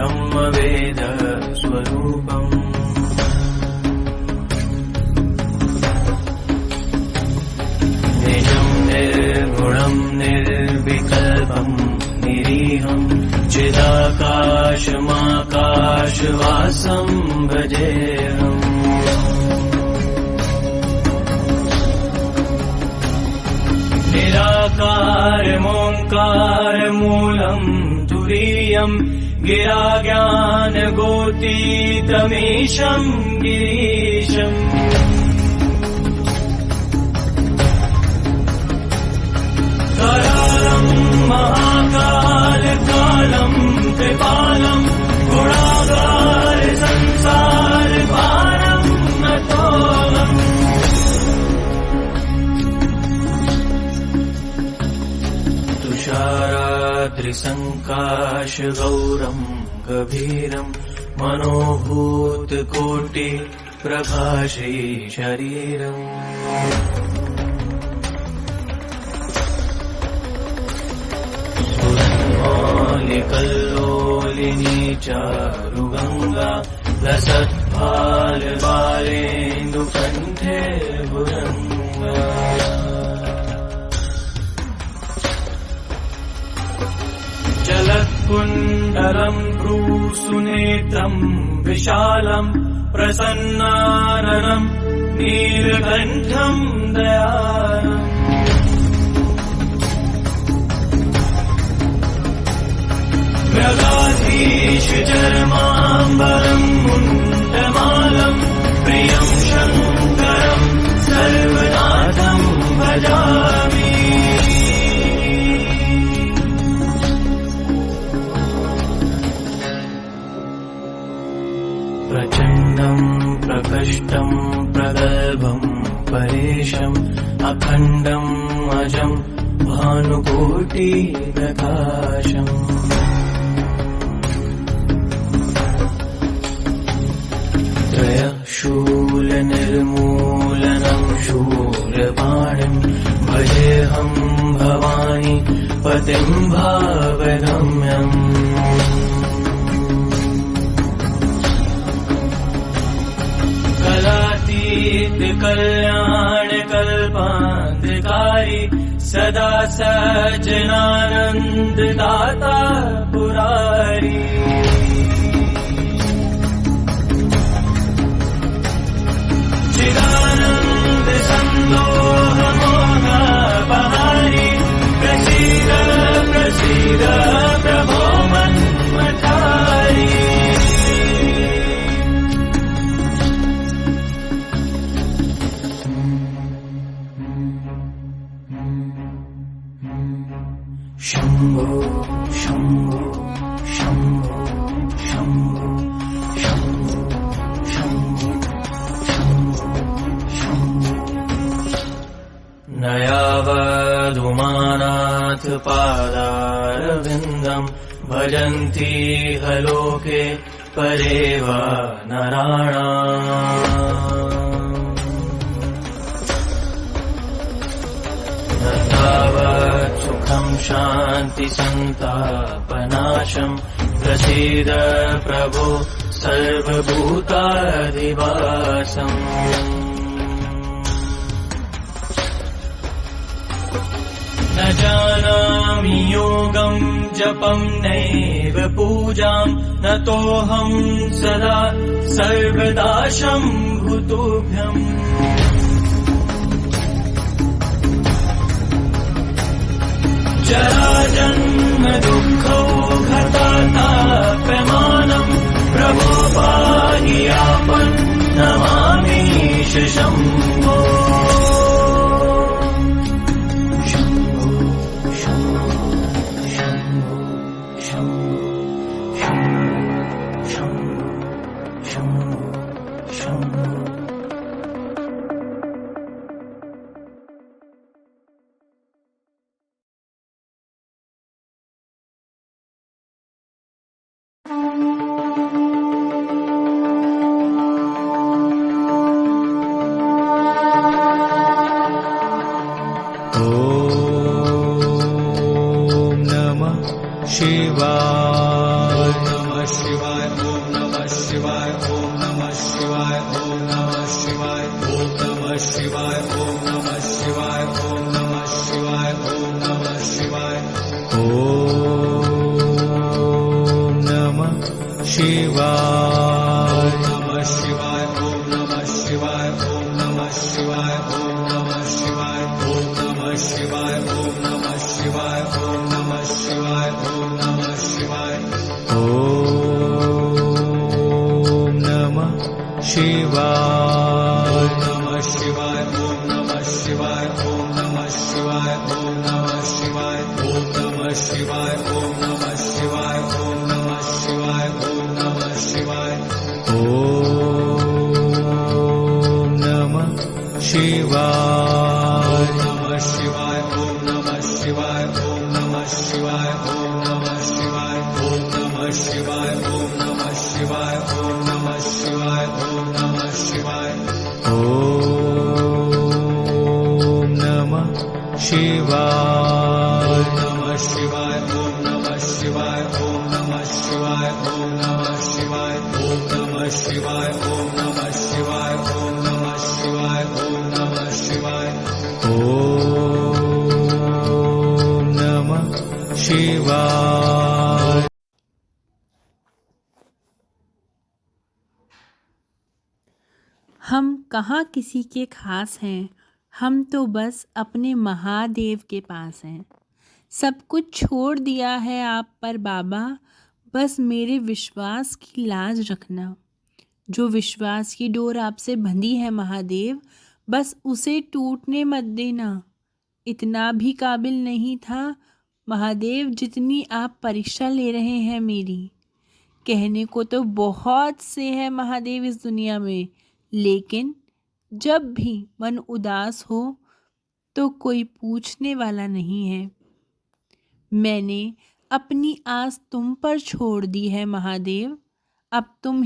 ब्रह्मवेद स्वरूपम् निजं निर्गुणं निर्विकल्पं निरीहं चिदाकाशमाकाशवासं भजेऽहम् निराकारमोङ्कारमूलं तुरीयं गिराज्ञानगोतीतमीशं गिरीशम् करालं महाकालकालं त्रिपालं गुणागार संसारपारं नतोऽहम् तुषाराद्रिसङ्काशगौरं गभीरं मनोभूतकोटिप्रभाषी शरीरम् कल्लोलिनी चारुगङ्गा लसत्फालबालेन्दुकण्ठे भुजङ्गा चलत्कुण्डलं भ्रूसुनेत्रं विशालं प्रसन्नाननं नीलकण्ठं दयालम् मृगाधीश चर्माम्बरं मुण्डमालं प्रियं शङ्करं सर्वनाथं भजामि प्रचण्डं प्रकष्टं प्रगल्भं परेशम् अखण्डम् अजं भानुकोटिप्रकाशम् शूलनिर्मूलनं शूलपाणिं भजेऽहं भवानी पतिं भावगम्यम् कलातीत कल्याणकल्पान्धकारी सदा सज्जनानन्ददाता पुरारी चिदानन्द सन्दोह मोहपहारी प्रसीद प्रसीद प्रभो मन्मथारी शम्भो शम्भो शम्भो शम्भो शम्भो शम्भो न यावदुमानाथ पादारविन्दं भजन्ति लोके परे वा नराणाम् न तावत् सुखं शान्तिसन्तापनाशं प्रसीद प्रभो सर्वभूताधिवासम् न जानामि योगं जपं नैव पूजां नतोऽहं सदा सर्वदा शम्भुतुभ्यम् जराजन्म दुःखौ घताताप्यमानं प्रभो पाहि आपन्नमामीश शम्भो शिवाय नमः शिवाय ओम नमः शिवाय ओम नमः शिवाय ओम नमः शिवाय ओम नमः शिवाय ओम नमः शिवाय ओम नमः शिवाय ओम नमः शिवाय ओम नमः शिवाय नमः शिवाय ओम नमः शिवाय ओम नमः शिवाय ओम नमः शिवाय ओम नमः शिवाय ओम नमः शिवाय ओम नमः शिवाय ओम नमः शिवाय ओम नमः शिवाय नमः शिवाय ओम नमः शिवाय ओम नमः शिवाय ओम नमः शिवाय ओम नमः शिवाय ओम नमः शिवाय ओम नमः शिवाय ओम नमः शिवाय ओम नमः शिवाय नमः शिवाय ओम नमः शिवाय ओम नमः शिवाय ओम नमः शिवाय ओम नमः शिवाय ओम नमः शिवाय ओम नमः शिवाय ओम नमः शिवाय ओम नमः शिवाय। हम कहाँ किसी के खास हैं, हम तो बस अपने महादेव के पास हैं। सब कुछ छोड़ दिया है आप पर बाबा, बस मेरे विश्वास की लाज रखना। जो विश्वास की डोर आपसे बंधी है महादेव, बस उसे टूटने मत देना। इतना भी काबिल नहीं था महादेव जितनी आप परीक्षा ले रहे हैं मेरी। कहने को तो बहुत से हैं महादेव इस दुनिया में, लेकिन जब भी मन उदास हो तो कोई पूछने वाला नहीं है। मैंने अपनी आस तुम पर छोड़ दी है महादेव, अब तुम